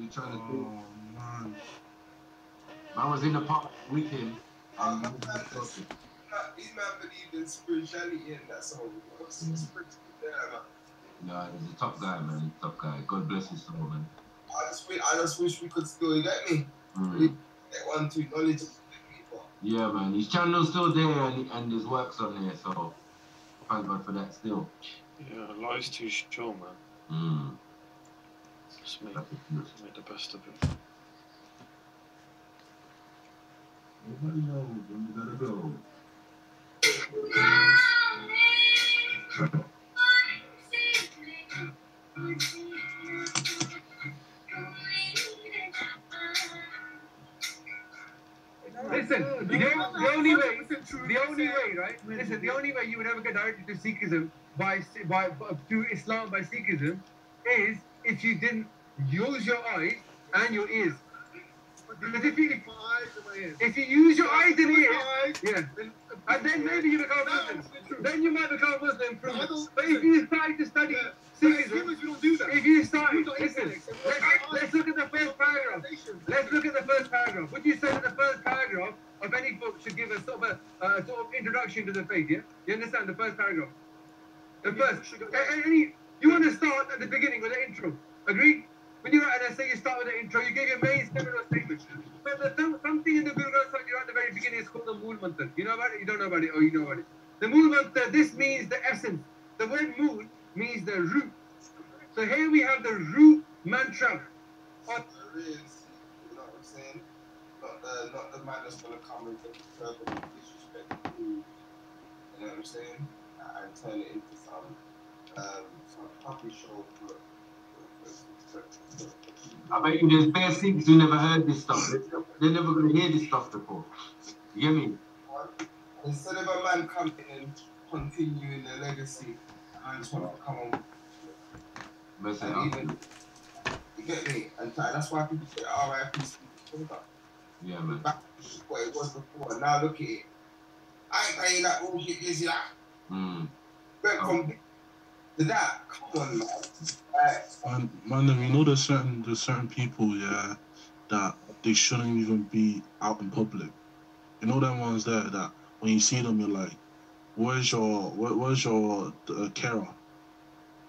He's trying to do. Oh man. I was in the park with him. And these man believe in spirituality and that song. What's spirituality there, man? No, he's a top guy, man. Top guy. God bless his soul, man. I just wish we could still, you get me? Get one to knowledge. Yeah, man. His channel's still there and his work's on there, so thank God for that still. Yeah, life's too short, man. Just make the best of it. Nobody knows when we gotta go. Listen, the only way, right? Listen, the only way you would ever get directed to Sikhism to Islam by Sikhism is if you didn't use your eyes and your ears. Because if you use your eyes and ears, yeah, and then maybe you become Muslim. Then you might become Muslim. But if you try to study Sikhism, if you start, listen, let's look at the first paragraph. Let's look at the first paragraph. Would you say that the first paragraph of any book should give a sort of introduction to the faith? Yeah, you understand the first paragraph. The first. You want to start at the beginning with the intro. Agreed? When you write an essay, you start with the intro. You give your main seminal statement. But something in the Guru Granth Sahib at the very beginning is called the Mool Mantra. You know about it? You don't know about it? Or you know about it? The Mool Mantra. This means the essence. The word Mool means the root. So here we have the root mantra. There is, you know what I'm saying? Not the man that's gonna come and take the turban and disrespect the rules. You know what I'm saying? And turn it into some puppy show for I bet you there's bare Sikhs who never heard this stuff. They're never going to hear this stuff before. You get me? Instead of a man coming and continuing the legacy, I just want to come on. You get me? And that's why people say, R.I.P. Yeah, man. Back to what it was before. And now look at it. I ain't paying that all shit this year. Went from to that. Come on, man. Man, you know there's certain people, yeah, that they shouldn't even be out in public. You know them ones there that when you see them, you're like, where's your carer?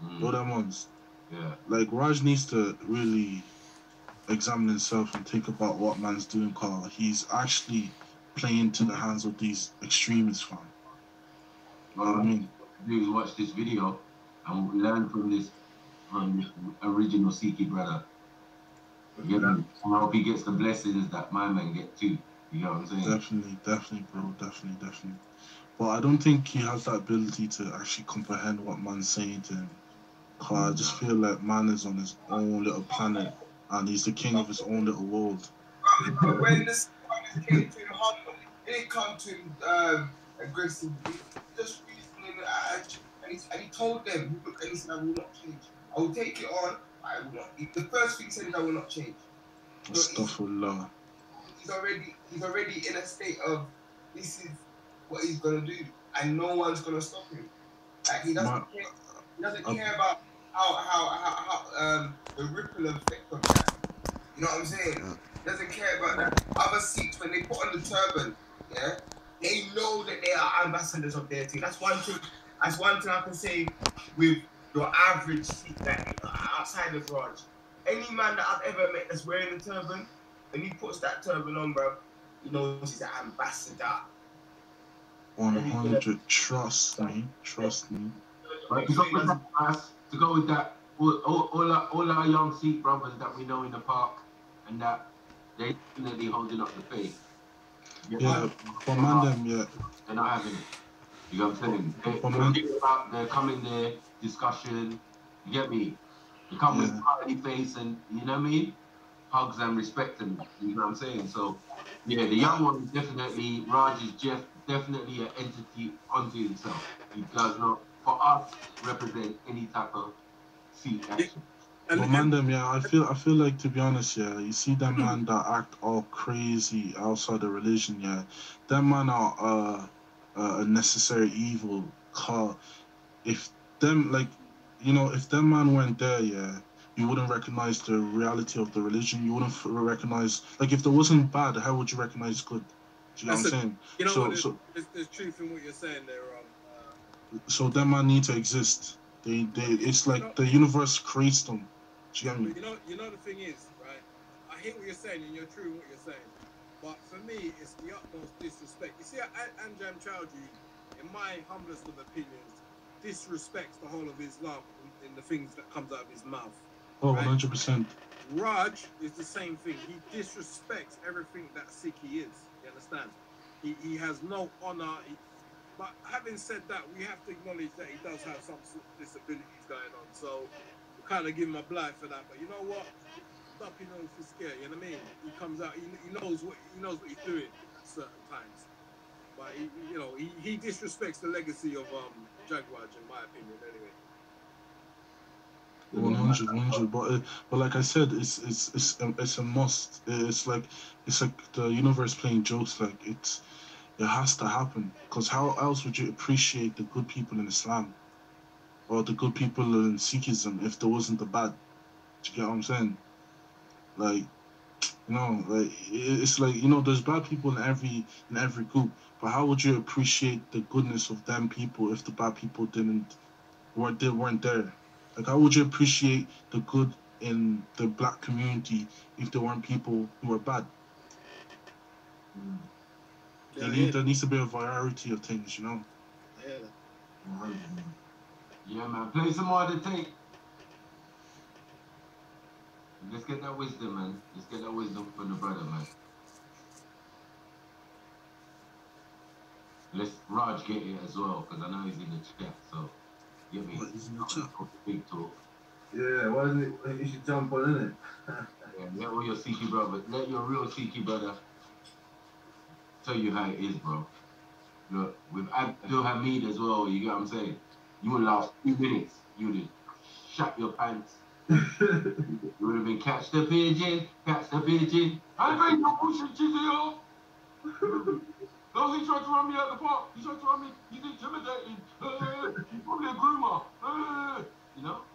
You know them ones? Yeah. Like Raj needs to really examine himself and think about what man's doing, cause he's actually playing to the hands of these extremists, fam. You know what I mean? Do watch this video and learn from this original Sikhi brother. You know, I hope he gets the blessings that my man get too. You know what I'm saying? Definitely, bro. Definitely. But I don't think he has that ability to actually comprehend what man's saying to him. Cause I just feel like man is on his own little planet and he's the king of his own little world. When this came to him humble, it didn't come to him aggressive. Just reasoning and he told them, look, and he said, I will not change. I will take it on, I will not. The first thing he said is I will not change. Astaghfirullah. He's already in a state of this is what he's gonna do, and no one's gonna stop him. Like he doesn't care. He doesn't care about how the ripple effect of that. You know what I'm saying? He doesn't care about that. Other Sikhs, when they put on the turban, yeah, they know that they are ambassadors of their team. That's one thing. That's one thing I can say with your average Sikh that outside of Raj. Any man that I've ever met that's wearing a turban, when he puts that turban on, bro, he knows he's an ambassador. 100. Trust me. But to go with that, all our young Sikh brothers that we know in the park, and that they definitely holding up the faith. Yeah, for man them, yeah. They're not having it. You know what I'm saying? They're coming there, discussion. You get me? They come with party face and, you know what I mean? Hugs and respect them. You know what I'm saying? So, yeah, the young one is definitely, Raj is definitely an entity unto himself. He does not, for us, represent any type of Sikh action. But man them, yeah, I feel like, to be honest, yeah, you see them man that act all crazy outside the religion, yeah, them man are a necessary evil. If them, like, you know, if them man went there, yeah, You wouldn't recognize the reality of the religion. You wouldn't recognize, like, if there wasn't bad, how would you recognize good? Do you know what I'm saying? You know, there's truth in what you're saying there. So them man need to exist. It's like the universe creates them. Do you get me? You know the thing is, right? I hear what you're saying, and you're true in what you're saying. But for me, it's the utmost disrespect. You see, Anjam Chowdhury, in my humblest of opinions, disrespects the whole of Islam in the things that comes out of his mouth. Oh, right? 100%. Raj is the same thing. He disrespects everything that Sikhi is. You understand? He has no honor. But having said that, we have to acknowledge that he does have some sort of disabilities going on. So we kind of give him a blight for that. But you know what? Up, you know, if he's scared, you know what I mean? He comes out, he knows what he's doing at certain times. But he disrespects the legacy of Jaguar, in my opinion, anyway. 100. But like I said, it's a must. It's like the universe playing jokes. Like it has to happen. Because how else would you appreciate the good people in Islam or the good people in Sikhism if there wasn't the bad? Do you get what I'm saying? Like, you know, like it's like, you know, there's bad people in every group. But how would you appreciate the goodness of them people if the bad people weren't there? Like, how would you appreciate the good in the black community if there weren't people who were bad? There needs to be a variety of things, you know? Yeah, man. Play some more of the tape. Let's get that wisdom, man. Let's get that wisdom from the brother, man. Let's Raj get it as well, because I know he's in the chat, so get me. He's in the chat. Big talk. Yeah, why isn't it? You should jump on, innit? Yeah, let all your Sikhi brother, let your real Sikhi brother tell you how it is, bro. Look, with Abdul Hamid as well, you get what I'm saying? You would last 2 minutes, you would have shut your pants. You would have been catch the pigeon. I ain't no pushing Chizzy. No, he tried to run me out the park. He tried to run me. He's intimidating. He's probably a groomer. You know?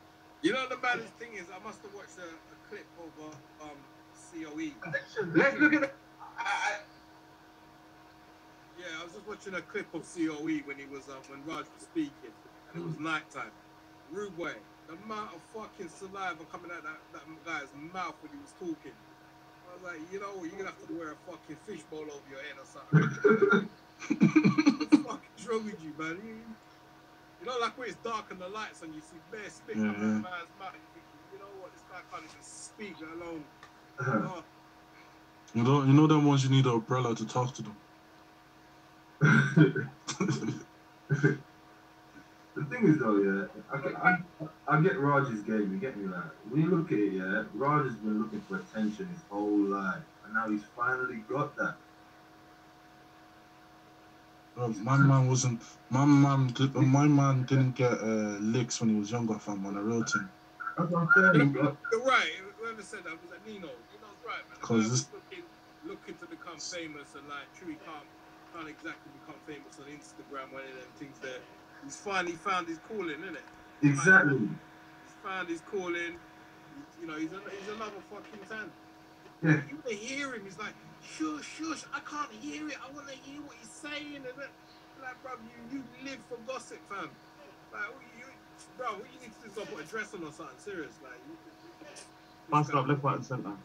You know the baddest thing is, I must have watched a clip of COE. Let's look at it. Yeah, I was just watching a clip of COE when he was when Raj was speaking, and it was nighttime. Rude way. The amount of fucking saliva coming out that guy's mouth when he was talking. I was like, you know what, you're gonna have to wear a fucking fishbowl over your head or something. What the fuck is wrong with you, man? You know, like when it's dark and the lights and you see bare spit coming out of a man's mouth, you think, you know what, this guy can't even speak, let alone. You know them ones you need an umbrella to talk to them. The thing is though, yeah, I get Raj's game, you get me, like, when you look at it, yeah, Raj has been looking for attention his whole life, and now he's finally got that. Bro, my man didn't get licks when he was younger, fam, on a real thing. That's what I'm saying, bro. You're right, whoever said that was that Nino. Nino's right, man. The guy was looking to become famous, and like, true, he can't exactly become famous on Instagram, one of them things there. He's finally found his calling, innit? Exactly. He's found his calling. You know, he's another fucking fan. Yeah. You want to hear him. He's like, shush, I can't hear it. I want to hear what he's saying. And like, bro, you live for gossip, fam. Like, what you need to do is put a dress on or something. Serious, like. Master up left, right, and centre.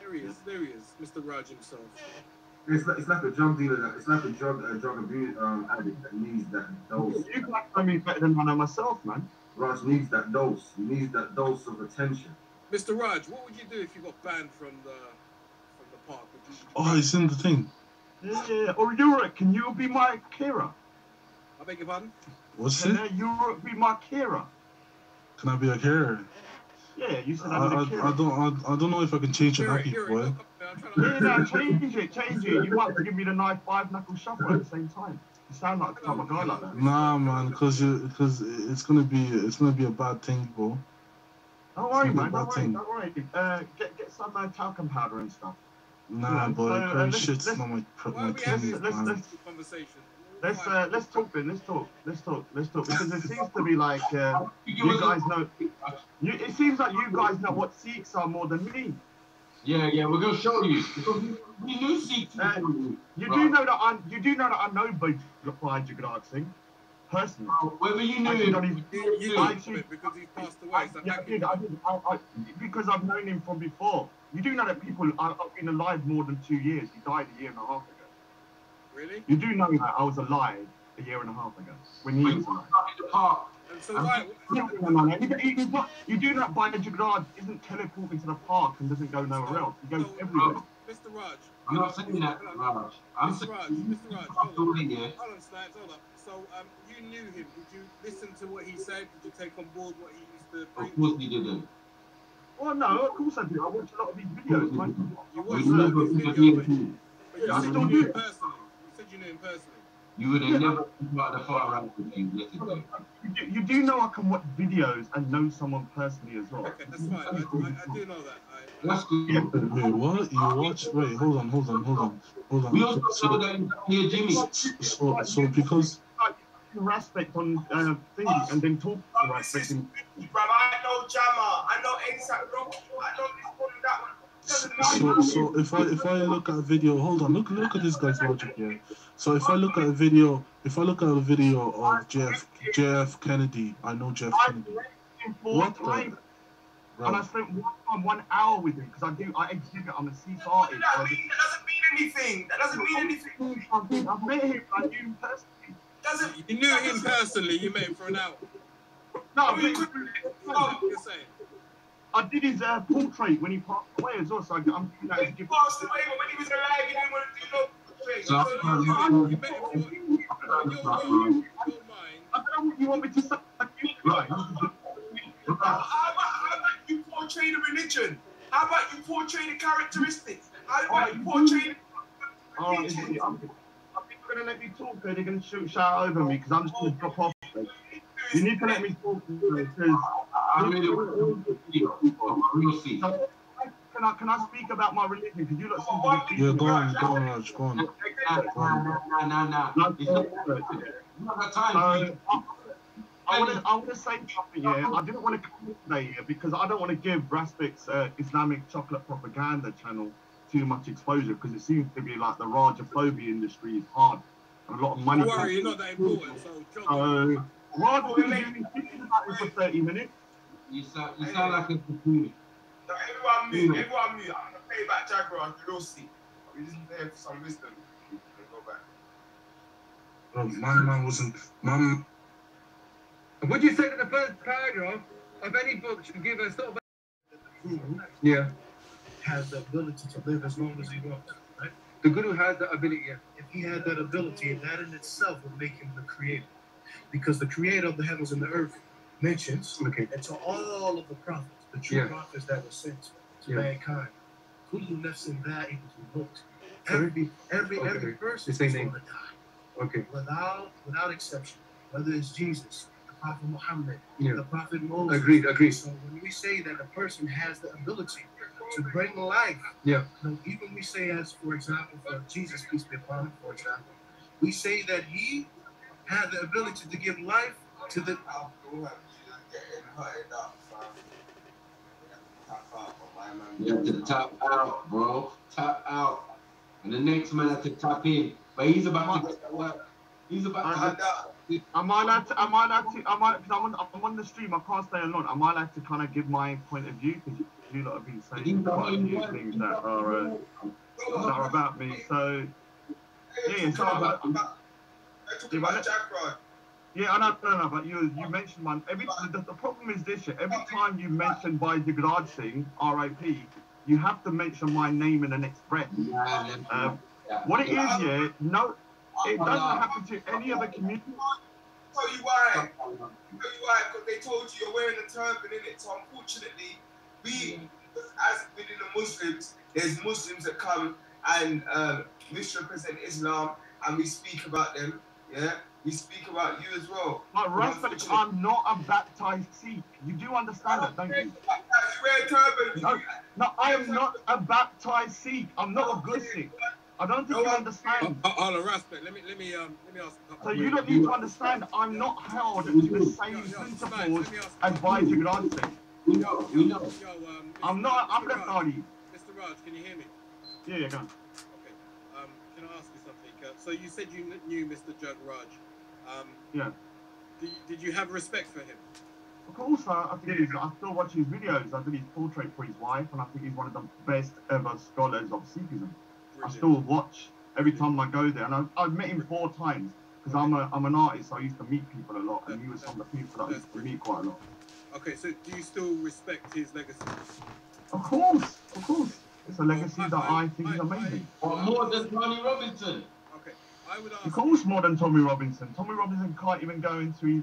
There he is, Mr. Raj himself. It's like a drug dealer. It's like a drug abuse addict that needs that dose. You know me better than I know myself, man. Raj needs that dose. He needs that dose of attention. Mr. Raj, what would you do if you got banned from the park? Oh, it's in the thing. Yeah. Or Europe, can you be my Kira? I beg your pardon? What's it? Europe be my Kira. Can I be a carer? Yeah, you said I'm a Kira. I don't know if I can change your nappy, boy. Yeah, change it. You might give me the knife 5-knuckle shuffle at the same time. You sound like the type of guy like that. Nah, man, because it's gonna be a bad thing, bro. Don't worry, man. Don't worry. Get some talcum powder and stuff. Nah, boy, shit's not my thing. Let's conversation. Let's talk then. Let's talk because it seems to be like you guys know. It seems like you guys know what Sikhs are more than me. Yeah, we're gonna show you. We knew Sikhs. You do know that I know Bhai Jagraj Singh personally. Whether you knew him, you know him because he's passed away. Because I've known him from before. You do know that people. I've been alive more than 2 years. He died a year and a half ago. Really? You do know that I was alive a year and a half ago when he was alive. And so why? You do know that Bhai Jagraj isn't teleporting to the park and doesn't go nowhere else. He goes everywhere. Mr. Raj. I'm not saying that, Raj. Mr. Raj, hold on, Snipes, hold on. So, you knew him. Did you listen to what he said? Did you take on board what he used to bring? Of course he didn't. Well, no, of course I did. I watched a lot of his videos. You watched a lot of his videos, but you said you knew him personally. You said you knew him personally. You would have never thought about the far right if you listened to him. You do know I can watch videos and know someone personally as well. Okay, that's fine. I do know that. That's good. Wait, what? You watch? Wait, hold on. We also know that you're Jimmy. So because Raspects on thing and then talk to Raspects. I know Jammer. I know ASAP Rock. I know this one and that one. So if I look at a video, hold on, look at this guy's logic here. So if I look at a video of JF Kennedy, I know JF Kennedy. What the? And I spent 1 hour with him because I exhibit. I'm a Sikh artist. That doesn't mean anything. That doesn't mean anything. I've met him. I knew him personally. You knew him personally. You met him for an hour. No, you're saying. I did his portrait when he passed away as well. So I'm doing that. He passed away, but when he was alive, he didn't want to do no portrait. You met him for your mind. I don't know what you want me to say. How about you portray the religion? How about you portray the characteristics? How about you portray the religion? I think they're going to let me talk, or they're going to shout over me because I'm just going to drop off. You need to let me talk because I really want to see. Can I speak about my religion? Because you lot seem to be... Yeah, go on, Raj, go on. Nah. It's not got time. I want to say something here. I didn't want to come today here because I don't want to give Raspects Islamic chocolate propaganda channel too much exposure because it seems to be like the Rajaphobia industry is hard and a lot of money. Don't worry, you're not that important. So Raj, we're making about it for 30 minutes. You sound like a computer. Everyone mute. I'm going to pay back Jaguar. You'll see. We just there for some wisdom. Go back. My man wasn't... Would you say that the first paragraph of any book should give a sort of has the ability to live as long as he wants, right? The Guru has the ability, If he had that ability, that in itself would make him the creator. Because the creator of the heavens and the earth mentions, and to all of the prophets, the true prophets that were sent to mankind, kullu nafsin dha'iqatul maut. Every person is going to die. Without exception. Whether it's Jesus, Prophet Muhammad, the Prophet Moses. Agreed. So when we say that a person has the ability to bring life, even we say as, for example, for Jesus, peace be upon him, for example, we say that he had the ability to give life to the... You have to tap out, bro. Tap out. And the next man has to tap in. But he's about to get that work. He's about to get that. I'm on the stream, I can't stay alone. Am I allowed to kind of give my point of view? Because you lot have been saying quite a few things that are about me. So, it's all about... Yeah, I know, but you mentioned one. The problem is this, every time you mention Bhai Jagraj Singh, R.I.P., you have to mention my name in the next breath. What it is, no... It doesn't happen to any other community. I'll tell you why. Because they told you you're wearing a turban in it. So unfortunately, as within the Muslims, there's Muslims that come and misrepresent Islam, and we speak about them. Yeah, we speak about you as well. But Raspects, I'm not a baptized Sikh. You do understand that, don't you? You wear a turban. No, I am not a baptized Sikh. I'm not a good Sikh. I don't think you understand. Hold on, Raspect. Let me ask. So you don't need to understand. I'm not held to the same principles as Vajragrad. I'm not. I'm left party. Mr. Raj, can you hear me? Yeah, you can. Okay. Can I ask you something? So you said you knew Mr. Jug Raj. Yeah. Did you have respect for him? Of course, I still watch his videos. I did his portrait for his wife, and I think he's one of the best ever scholars of Sikhism. Brilliant. I still watch every time I go there, and I've met him 4 times because I'm an artist. So I used to meet people a lot, and he was some of the people that I used to meet quite a lot. Okay, so do you still respect his legacy? Of course. It's a legacy that I think is amazing. Or more than Tony Robinson. Okay, I would ask. Of course, more than Tommy Robinson. Tommy Robinson can't even go into his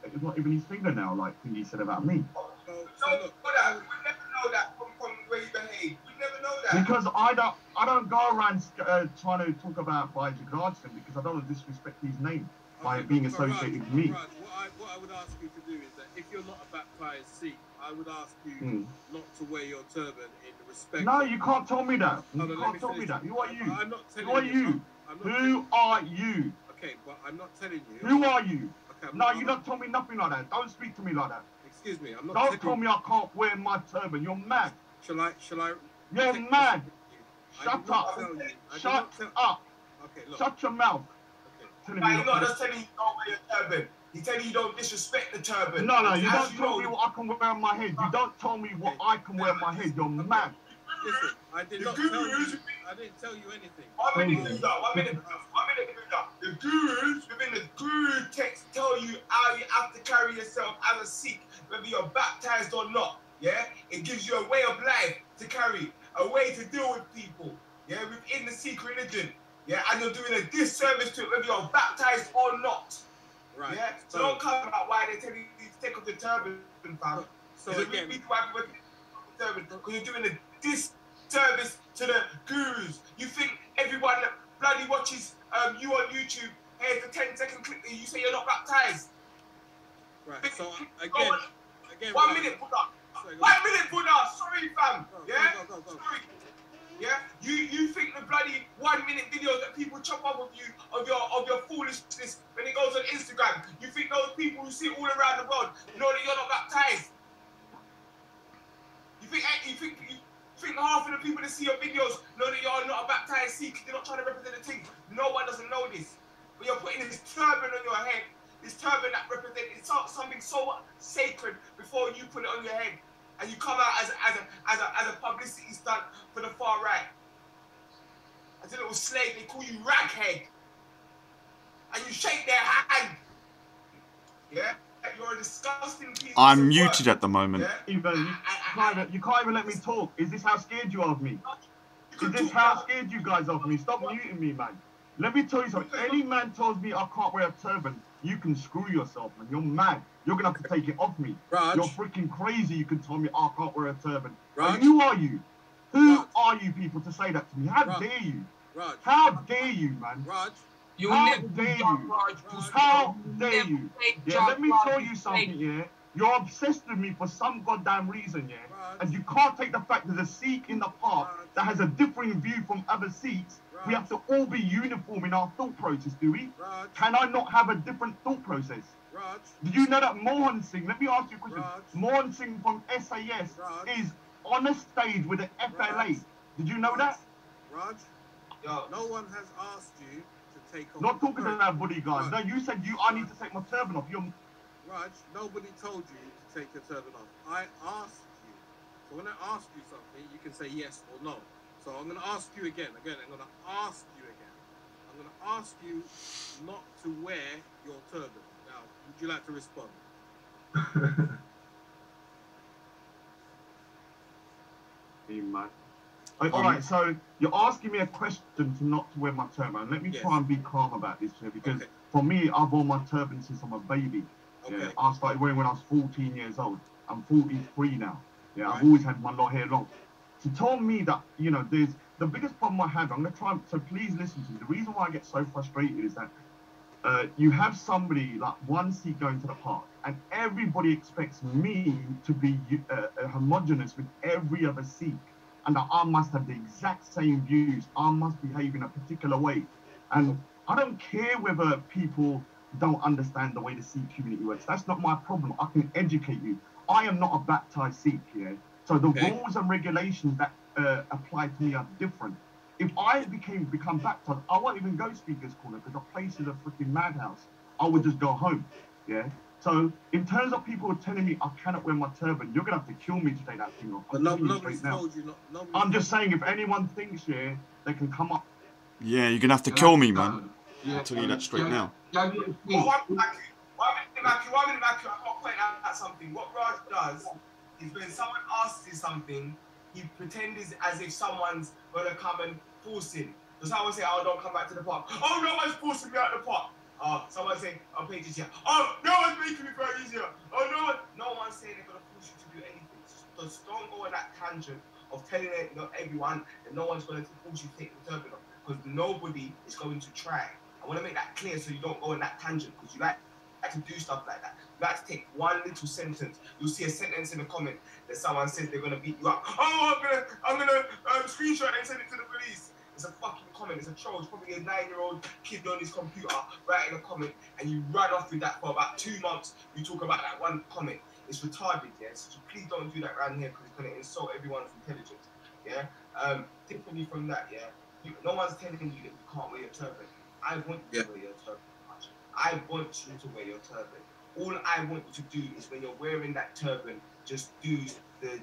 it's not even his finger now, like he said about me. So look, we never know that from the way you behave. We never know that. Because I don't go around trying to talk about Vajragrad because I don't want to disrespect his name by being associated with me. Raj, what I would ask you to do is that if you're not a baptized Sikh, I would ask you not to wear your turban in respect. No, you can't tell me that. You can't tell me that. Who are you? I'm not telling you. Who are you? Who are you? Okay, but I'm not telling you. Who are you? Okay, no, you don't tell me nothing like that. Don't speak to me like that. Excuse me, I'm not. Don't tell me I can't wear my turban. You're mad. Shall I? You're mad. Shut up. Shut up. Okay, look. Shut your mouth. Okay. He's not just telling you don't wear your turban. He's telling you don't disrespect the turban. No, you don't tell me what I can wear on my head. You don't tell me what I can wear on my head. You're mad. Listen, I didn't tell you anything. 1 minute, Buddha. The gurus within the guru text tell you how you have to carry yourself as a Sikh, whether you're baptized or not. Yeah, it gives you a way of life to carry, a way to deal with people. Yeah, within the Sikh religion. Yeah, and you're doing a disservice to it, whether you're baptized or not. Right. Yeah. So don't come about why they tell you to take off the turban, fam. So again, why people take off the turban because you're doing a disservice to the gurus. You think everyone that bloody watches you on YouTube, hey, it's a 10-second clip, you say you're not baptized. Right. So again, 1 minute, Buddha. 1 minute, Buddha. Sorry, fam. Yeah. Sorry. Yeah, you think the bloody 1 minute videos that people chop up of you of your foolishness when it goes on Instagram, you think those people who see it all around the world know that you're not baptized? You think half of the people that see your videos know that you're not a baptized Sikh? You're not trying to represent the thing. No one doesn't know this. But you're putting this turban on your head, this turban that represents something so sacred before you put it on your head. And you come out as a publicity stunt for the far right. As a little slave, they call you raghead. And you shake their hand. Yeah? You're a disgusting piece I'm of muted work. at the moment. Yeah? You can't even let me talk. Is this how scared you are of me? Is this how scared you guys are of me? Stop muting me, man. Let me tell you something. Any man tells me I can't wear a turban, you can screw yourself, man. You're mad. You're going to have to take it off me. Raj. You're freaking crazy. You can tell me I can't wear a turban. Raj. Who are you? Who Raj. are you people to say that to me? How Raj. dare you? Raj. How dare you, man? Raj. How dare you? How dare you? Yeah, let me tell you something, yeah? You're obsessed with me for some goddamn reason, yeah? And you can't take the fact there's a Sikh in the park that has a differing view from other Sikhs. We have to all be uniform in our thought process, do we? Raj. Can I not have a different thought process? Raj. Did you know that Mohan Singh, let me ask you a question. Raj. Mohan Singh from SAS Raj. is on a stage with the FLA. Raj. Did you know that? Raj, no one has asked you to take off. Not talking to that buddy guy. No, you said I need to take my turban off. Raj, nobody told you to take your turban off. I asked you. So when I ask you something, you can say yes or no. So I'm going to ask you again. I'm going to ask you again. I'm going to ask you not to wear your turban. Now, would you like to respond? All right, so you're asking me a question to not to wear my turban. Let me try and be calm about this here, because for me, I've worn my turban since I'm a baby. Okay. Yeah, I started wearing when I was 14 years old. I'm 43 now. Yeah, I've always had my hair long. To tell me that, there's the biggest problem I have, I'm going to try, so please listen to me. The reason why I get so frustrated is that you have somebody like one Sikh going to the park, and everybody expects me to be homogenous with every other Sikh. and that I must have the exact same views. I must behave in a particular way. And I don't care whether people don't understand the way the Sikh community works. That's not my problem. I can educate you. I am not a baptized Sikh, yeah? So the rules and regulations that apply to me are different. If I become baptized, I won't even go Speaker's Corner because the place is a freaking madhouse. I would just go home, yeah? So in terms of people telling me I cannot wear my turban, you're going to have to kill me to take that thing off. But nobody's told you not. I'm just saying, if anyone thinks, yeah, they can come up. Yeah, you're going to have to kill me, man. I'll tell you that straight now. One minute, Matthew, I can't point out something. What Raj does is when someone asks you something, he pretends as if someone's going to come and force him. So someone say, oh, don't come back to the park. Oh, no one's forcing me out of the park. Someone say, I'll pay this here. Oh, no one's making me very easier. Oh, no one's saying they're going to force you to do anything. Just don't go on that tangent of telling everyone that no one's going to force you to take the turban off. Because nobody is going to try. I want to make that clear so you don't go on that tangent, because you like to do stuff like that. You like to take one little sentence. You'll see a sentence in the comment that someone says they're going to beat you up. Oh, I'm gonna screenshot and send it to the police. It's a fucking comment. It's a troll. It's probably a 9-year-old kid on his computer writing a comment, and you run off with that for about 2 months. You talk about that one comment. It's retarded, yeah? So please don't do that around here, because it's going to insult everyone's intelligence, yeah? Differently from that, yeah? No one's telling you that you can't wear your turban. I want you to wear your turban. I want you to wear your turban. All I want you to do is, when you're wearing that turban, just do the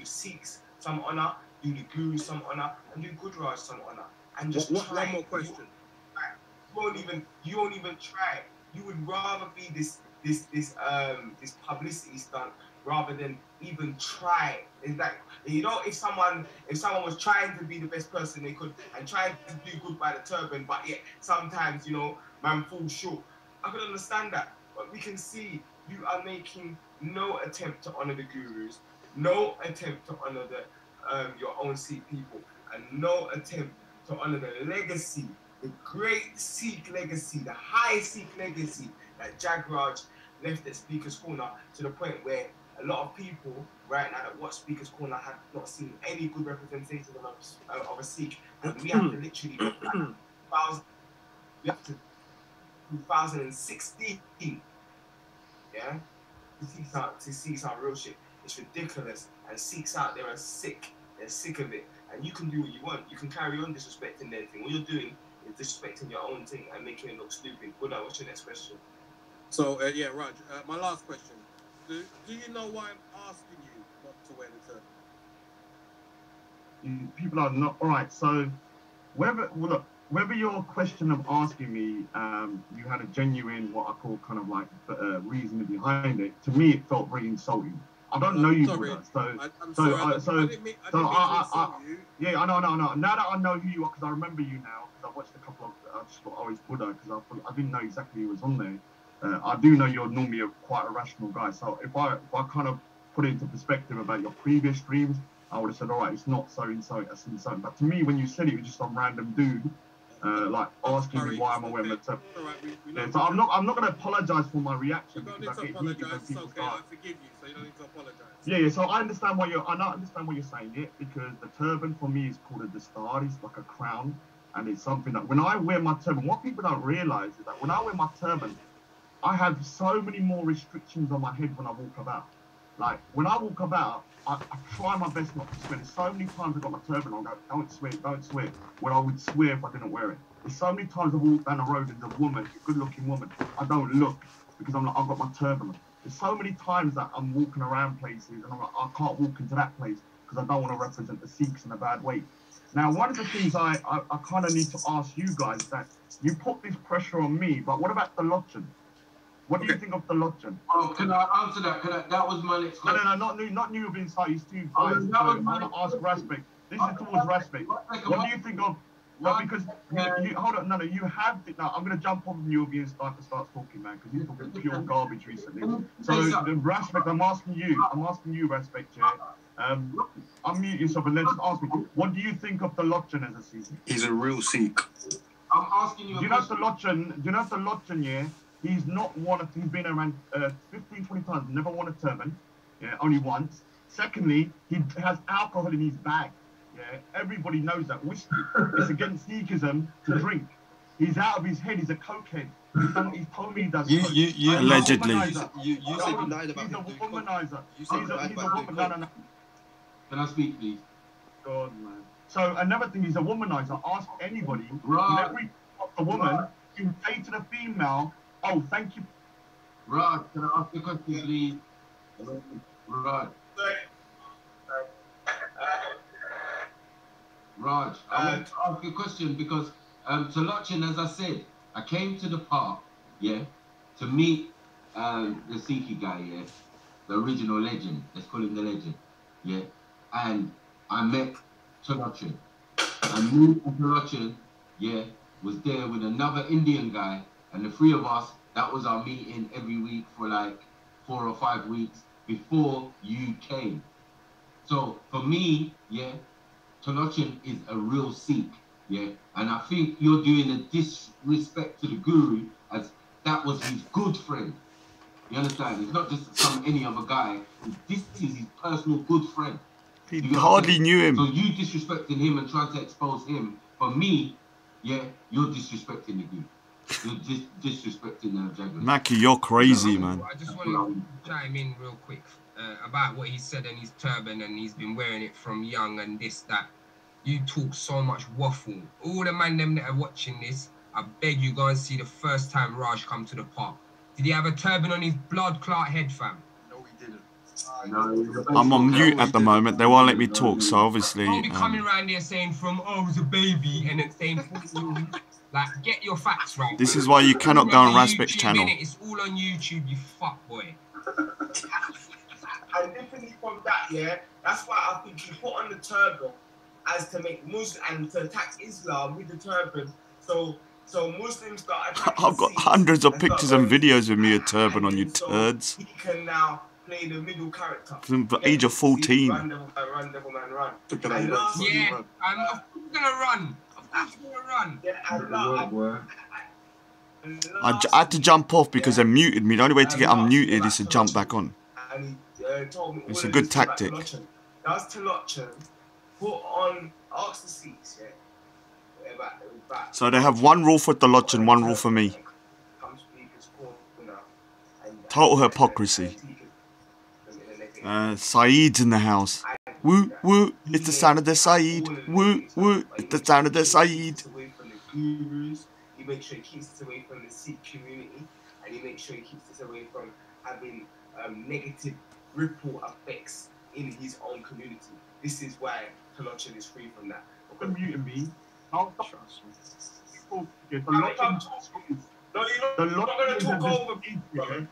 Sikhs some honor, do the Guru some honor, and do Gudraj some honor. And just try. One more question. You won't even try. You would rather be this publicity stunt rather than even try. Is that, you know, if someone was trying to be the best person they could and trying to do good by the turban, but yet sometimes, you know, man falls short. I could understand that, but we can see you are making no attempt to honor the gurus, no attempt to honor your own Sikh people, and no attempt to honor the legacy, the great Sikh legacy, the high Sikh legacy that Jagraj left at Speaker's Corner, to the point where a lot of people right now that watch Speaker's Corner have not seen any good representation of a Sikh, and we have to literally go back to 2016, yeah, to see some real shit. It's ridiculous, and Sikhs out there are sick. They're sick of it, and you can do what you want. You can carry on disrespecting their thing. What you're doing is disrespecting your own thing and making it look stupid. Good night. What's your next question? So yeah, Raj, my last question. Do you know why I'm asking you not to wear the turban? People are not all right. So whether your question of asking me, you had a genuine, what I call kind of like reason behind it. To me, it felt very insulting. I don't know you, brother. Yeah, I know. Now that I know who you are, because I remember you now, because I watched a couple of, I just thought, oh, it's Buddha, because I didn't know exactly who was on there. I do know you're normally quite a rational guy. So if I kind of put it into perspective about your previous streams, I would have said, all right, it's not so insulting. But to me, when you said it, it was just some random dude, like asking me why I'm wearing the turban. Yeah, so I'm not going to apologize for my reaction. You don't need to apologize. It's okay. I forgive you, so you don't need to apologize. Yeah. So I understand what you're saying, yeah, because the turban for me is called a dastar. It's like a crown, and it's something that when I wear my turban, what people don't realize is that when I wear my turban, I have so many more restrictions on my head when I walk about. Like, when I walk about, I try my best not to swear. There's so many times I got my turban on, I go, don't swear, when I would swear if I didn't wear it. There's so many times I walk down the road and there's a woman, a good-looking woman, I don't look because I'm like, I've got my turban on. There's so many times that I'm walking around places and I'm like, I can't walk into that place because I don't want to represent the Sikhs in a bad way. Now, one of the things I kind of need to ask you guys is that you put this pressure on me, but what about the Lodgen? What do you think of the Lodgen? Oh, can I answer that? That was my next question. No, not new being inside. It's two guys. I want to ask Raspects. This is towards Raspects. What do you think of? No, because you hold on. No, you have. Now I'm going to jump on you being start talking, man, because you're talking pure garbage recently. So Raspects, I'm asking you, Raspects. Yeah. Unmute yourself and let's ask me. What do you think of the Lodgen as a Sikh? He's a real Sikh. I'm asking you. Do you know the Lodgen? Yeah. He's been around 15, 20 times, never worn a turban, yeah, only once. Secondly, he has alcohol in his bag. Yeah, everybody knows that. Whiskey. It's against Sikhism to drink. He's out of his head. He's a cokehead. He's told me he does. You allegedly. You said you lied about He's a him doing womanizer. You said you lied about doing coke. No. Can I speak, please? God, man. So another thing, he's a womanizer. Ask anybody. Right. Every a woman, you say to the female, "Oh, thank you." Raj, can I ask you a question, please? Raj. Raj, I want to ask you a question because to Lochin, as I said, I came to the park, yeah, to meet the Sikhi guy, yeah, the original legend. Let's call him the legend, yeah. And I met Tolochin. And me and Tolochin, yeah, was there with another Indian guy, and the three of us, that was our meeting every week for like 4 or 5 weeks before you came. So for me, yeah, Tolochin is a real Sikh, yeah, and I think you're doing a disrespect to the Guru as that was his good friend. You understand? It's not just any other guy. This is his personal good friend. He hardly knew him. So you disrespecting him and trying to expose him. For me, yeah, you're disrespecting the Guru. You're disrespecting the Jaguar. Mackie, you're crazy, man. I just want to chime in real quick about what he said and his turban, and he's been wearing it from young and this, that. You talk so much waffle. All the man them that are watching this, I beg you go and see the first time Raj come to the park. Did he have a turban on his blood clot head, fam? No, he didn't. I'm on mute at the moment. They won't let me talk, so obviously. Don't be coming around here saying from I was a baby and then saying like get your facts right. This is why you cannot go on Raspects channel. It's all on YouTube, you fuck boy. And differently from that, yeah, that's why I think he put on the turban as to make Muslim and to attack Islam with the turban. So Muslims start attacking I've got hundreds of pictures and videos of me a turban on, you turds. He can now play the middle character. From the age of 14. Run, devil man, run. And last, yeah, I'm of course gonna run. Of course gonna run. Yeah, I had to jump off because they muted me. The only way to get unmuted is to jump back on. And he told me it's a good tactic. That's Tolochin. Put on, ask the seats, yeah. So they have one rule for Tolochin and one rule for me. Total hypocrisy. Saeed's in the house. Woo, woo, it's the sound of the Saeed. Woo, woo, it's the sound of the Saeed. He makes sure he keeps us away from the Sikh community, and he makes sure he keeps us away from having negative ripple effects in his own community. This is why Tolochin is free from that. Don't mute me. I'll trust me. No, you're not going to talk over me, bro.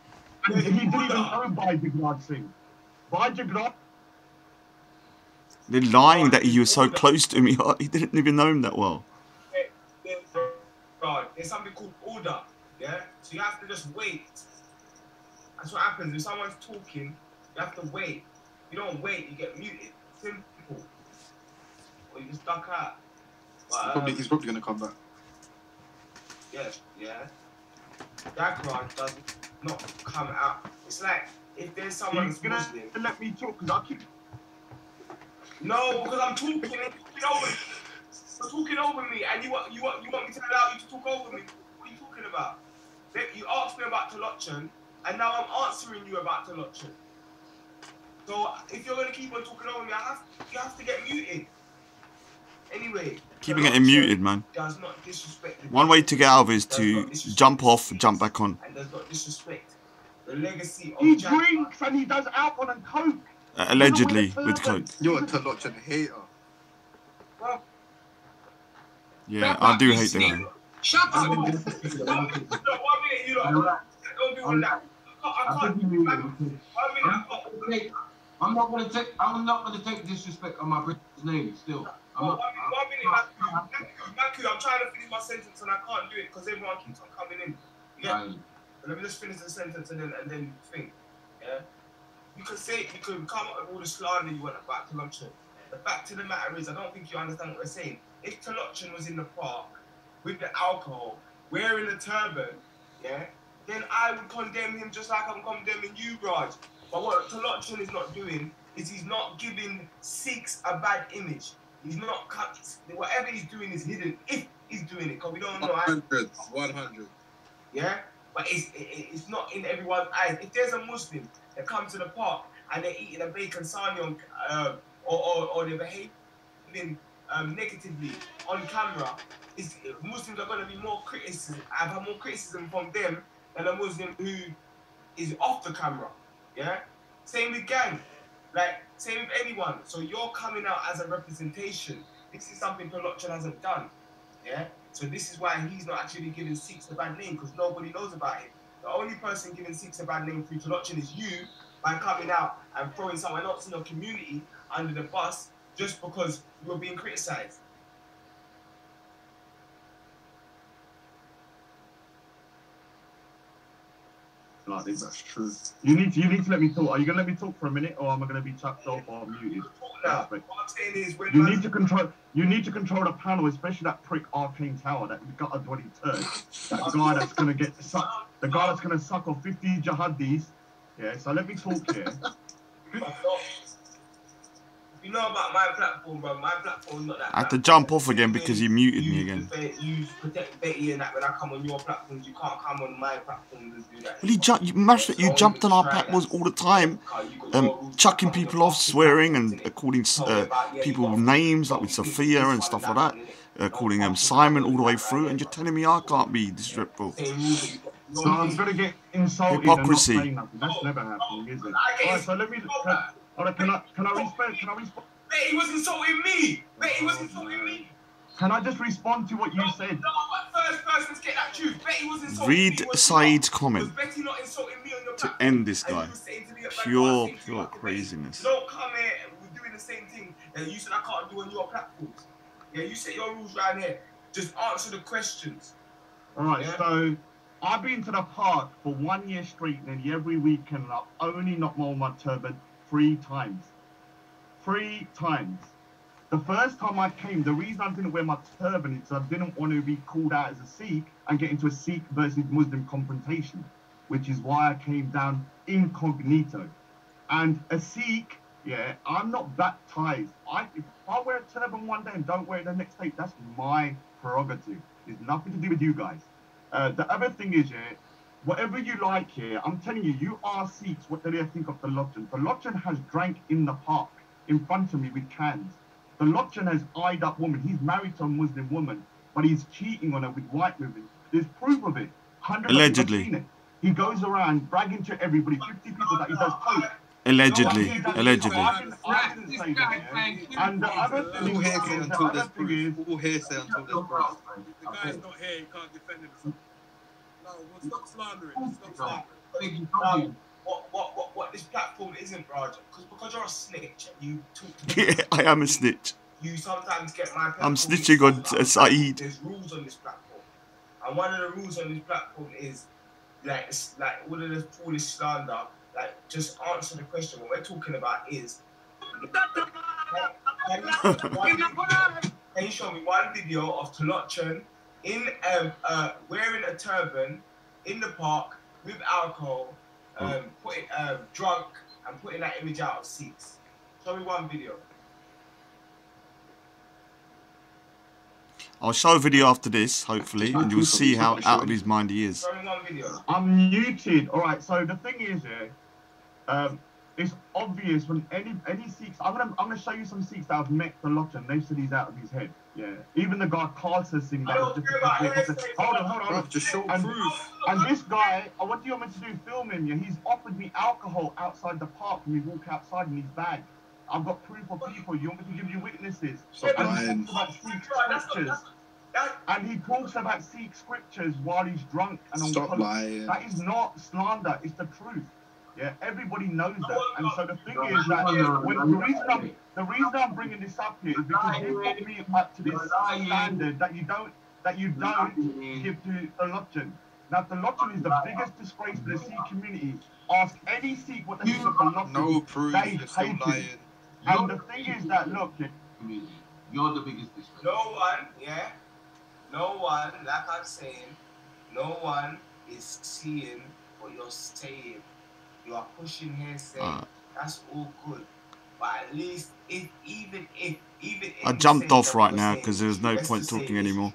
And he didn't even know Baijagrad Singh. Baijagrad. They're lying that he was so close to me. He didn't even know him that well. There's something called order, yeah? So you have to just wait. That's what happens. If someone's talking, you have to wait. If you don't wait, you get muted. Simple. Or you just duck out. But, he's probably going to come back. Yeah. Jaguar does not come out. It's like if there's someone who's Muslim. Let me talk because I keep. No, because I'm talking and you're talking over me, and you want me to allow you to talk over me. What are you talking about? You asked me about Tolochin, and now I'm answering you about Tolochin. So if you're gonna keep on talking over me, you have to get muted. Anyway. Keeping it muted, man. Does not disrespect one way to get out of it is to jump off, jump back on. And does not disrespect the legacy of he drinks and he does alcohol and coke. Allegedly, with coke. You're a Tolochin hater. Well, yeah, I do hate the guy. Shut up! 1 minute, you lot. Don't be on that. I can't. 1 minute. I'm not gonna take disrespect on my brother's name. Still. 1 minute, Matthew, I'm trying to finish my sentence and I can't do it because everyone keeps on coming in. Yeah. Let me just finish the sentence and then think. Yeah. You can come up with all the slander you want about Tolochin. The fact of the matter is, I don't think you understand what we're saying. If Tolochin was in the park with the alcohol, wearing a turban, yeah, then I would condemn him just like I'm condemning you, Raj. But what Tolochin is not doing is he's not giving Sikhs a bad image. He's not, whatever he's doing is hidden, if he's doing it, because we don't know. 100. Yeah? But it's not in everyone's eyes. If there's a Muslim that comes to the park and they're eating a bacon sarnie on, or they're behaving negatively on camera, Muslims are going to be more criticism. I've had more criticism from them than a Muslim who is off the camera. Yeah? Same with gang. Like, same with anyone. So you're coming out as a representation. This is something Tolochan hasn't done. Yeah? So this is why he's not actually giving Sikhs a bad name, because nobody knows about him. The only person giving Sikhs a bad name through Tolochan is you, by coming out and throwing someone else in your community under the bus just because you're being criticized. I think that's true. You need to let me talk. Are you gonna let me talk for a minute, or am I gonna be chucked off or muted? What I'm saying is, when you need to control the panel, especially that prick Arcane Tower, that gutter dwelling turd, that guy that's gonna get sucked, the guy that's gonna suck off 50 jihadis. Yeah, so let me talk here. You know about my platform, bro. My platform's not that. I had to jump off again because you muted me again. You protect Betty and that when I come on your platforms, you can't come on my platform and do that. Well, you jumped on our platforms all the time, chucking people off, swearing and calling people names like with Sophia and stuff like that, calling Simon all the way through, and you're telling me I can't be disrespectful. So I'm gonna get insulted. Hypocrisy. And not That's never happening, is it? Alright, so let me. Can I respond? Betty was insulting me. Betty was insulting me. Can I just respond to what you said? No, first person's get that truth. Betty was insulting Read me. Said's comment Betty not insulting me on your to end this guy. Pure craziness. Don't come here and we're doing the same thing that you said I can't do on your platforms. Yeah, you set your rules right here. Just answer the questions. Alright, so I've been to the park for 1 year straight, nearly every weekend. I've only knocked more on my turban 3 times. 3 times. The first time I came, the reason I didn't wear my turban is I didn't want to be called out as a Sikh and get into a Sikh versus Muslim confrontation, which is why I came down incognito. And a Sikh, yeah, I'm not baptized. If I wear a turban one day and don't wear it the next day, that's my prerogative. It's nothing to do with you guys. The other thing is, yeah, whatever you like here, I'm telling you, you are Sikhs, what do they think of the Lochan? The Lochan has drank in the park in front of me with cans. The Lochan has eyed up women. He's married to a Muslim woman, but he's cheating on her with white women. There's proof of it. 100% Allegedly. seen it. He goes around bragging to everybody, 50 people that he does coke. Allegedly. Allegedly. I didn't say that. Yeah. And the other thing is, all hearsay until there's proof. The guy's not here, he can't defend himself. No, we'll stop slandering. Stop slandering. What this platform isn't, Raj, because you're a snitch and you talk to Yeah, I am a snitch. You sometimes get my platform. I'm snitching on Saeed. There's rules on this platform. And one of the rules on this platform is like all of this foolish slander, like just answer the question. What we're talking about is can you show me one video of Tolochan in wearing a turban in the park with alcohol, drunk, and putting that image out of Sikhs? Show me one video. I'll show a video after this, hopefully, and you'll see how out of his mind he is. Show me one video. I'm muted. All right. So the thing is, it's obvious when any Sikhs. I'm gonna show you some Sikhs that have met the Lochan. They've said he's out of his head. Yeah. Even the guy Carter sing that. Hold on. Just show proof. And this guy, what do you want me to do? Film him? Yeah. He's offered me alcohol outside the park when we walk outside in his bag. I've got proof of people. You want me to give you witnesses? And he talks about Sikh scriptures. And he talks about Sikh scriptures while he's drunk and on Stop lying. That is not slander. It's the truth. Yeah, everybody knows that. And so the thing is that the reason I'm bringing this up here is because you put me up to this standard that you don't give to the Lochan. Now, the Lochan is the biggest disgrace to the Sikh community. Ask any Sikh what they think of the Lochan. No proof. They hate it. And the thing is that, look, you're the biggest disgrace. No one, like I'm saying, no one is seeing what you're saying. You are pushing here saying, that's all good. But at least even if I jumped off right now because there was no point talking anymore.